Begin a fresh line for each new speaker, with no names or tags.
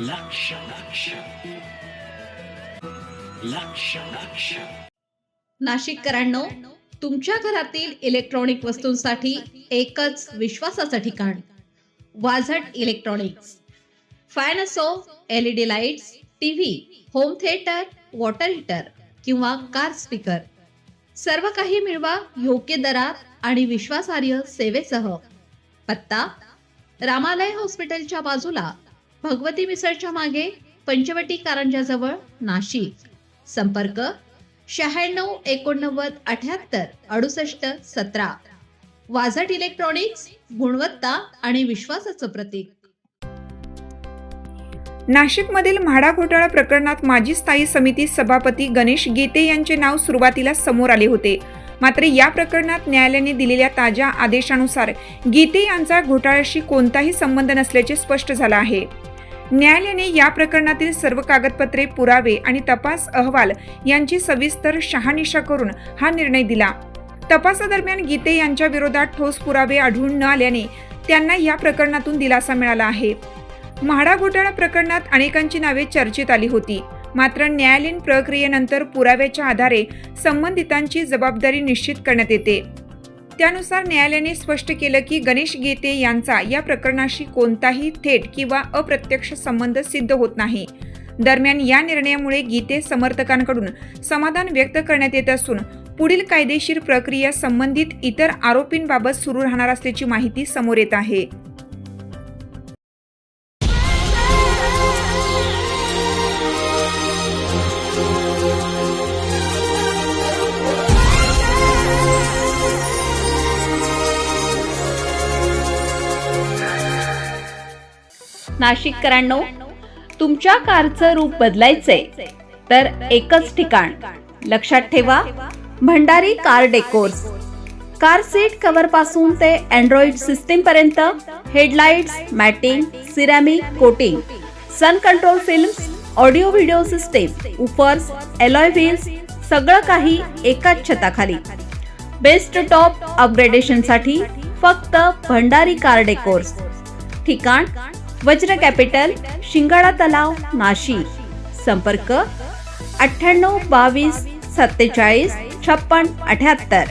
लक्ष लक्ष लक्ष लक्ष
नाशिककरांनो, तुमच्या घरातील इलेक्ट्रॉनिक वस्तूंसाठी एकच विश्वासाचं ठिकाण वाझट इलेक्ट्रॉनिक्स. फॅन असो, LED lights, TV, home theatre, water heater किंवा कार स्पीकर, सर्व काही मिळवा योग्य दरात आणि विश्वासार्ह सेवेसह. पत्ता: रामालय हॉस्पिटलच्या बाजूला, भगवती मिसळच्या मागे, पंचवटी कारंजाजवळ, नाशिक. संपर्क: 96 89 78 68 17. वाझट इलेक्ट्रॉनिक्स, गुणवत्ता आणि विश्वासाचं प्रतीक.
नाशिकमधील म्हाडा घोटाळा प्रकरणात माजी स्थायी समिती सभापती गणेश गीते यांचे नाव सुरुवातीला समोर आले होते. मात्र या प्रकरणात न्यायालयाने दिलेल्या ताज्या आदेशानुसार गीते यांचा घोटाळ्याशी कोणताही संबंध नसल्याचे स्पष्ट झालं आहे. न्यायालयाने या प्रकरणातील सर्व कागदपत्रे, पुरावे आणि तपास अहवाल यांची सविस्तर शहानिशा करून हा निर्णय दिला. तपासादरम्यान गीते यांच्या विरोधात ठोस पुरावे आढळून न आल्याने त्यांना या प्रकरणातून दिलासा मिळाला आहे. म्हाडा घोटाळा प्रकरणात अनेकांची नावे चर्चेत आली होती. मात्र न्यायालयीन प्रक्रियेनंतर पुराव्याच्या आधारे संबंधितांची जबाबदारी निश्चित करण्यात येते. त्यानुसार न्यायालयाने स्पष्ट केलं की गणेश गीते यांचा या प्रकरणाशी कोणताही थेट किंवा अप्रत्यक्ष संबंध सिद्ध होत नाही. दरम्यान या निर्णयामुळे गीते समर्थकांकडून समाधान व्यक्त करण्यात येत असून पुढील कायदेशीर प्रक्रिया संबंधित इतर आरोपींबाबत सुरू राहणार असल्याची माहिती समोर येत आहे.
नाशिककरांनो, तुमच्या कारचं रूप बदलायचंय तर एकच ठिकाण. लक्षात ठेवा, Bhandari car decors. Car seat cover पासून ते अँड्रॉइड सिस्टीम पर्यंत, headlights, matting, ceramic coating, sun control films, audio video system, woofers, alloy wheels, सगळं काही एकाच छताखाली. बेस्ट टॉप अपग्रेडेशन साठी फक्त भंडारी कार डेकोर्स. ठिकाण: वज्र कॅपिटल, शिंगाडा तलाव, नाशिक. संपर्क: 98 22 47 56 78.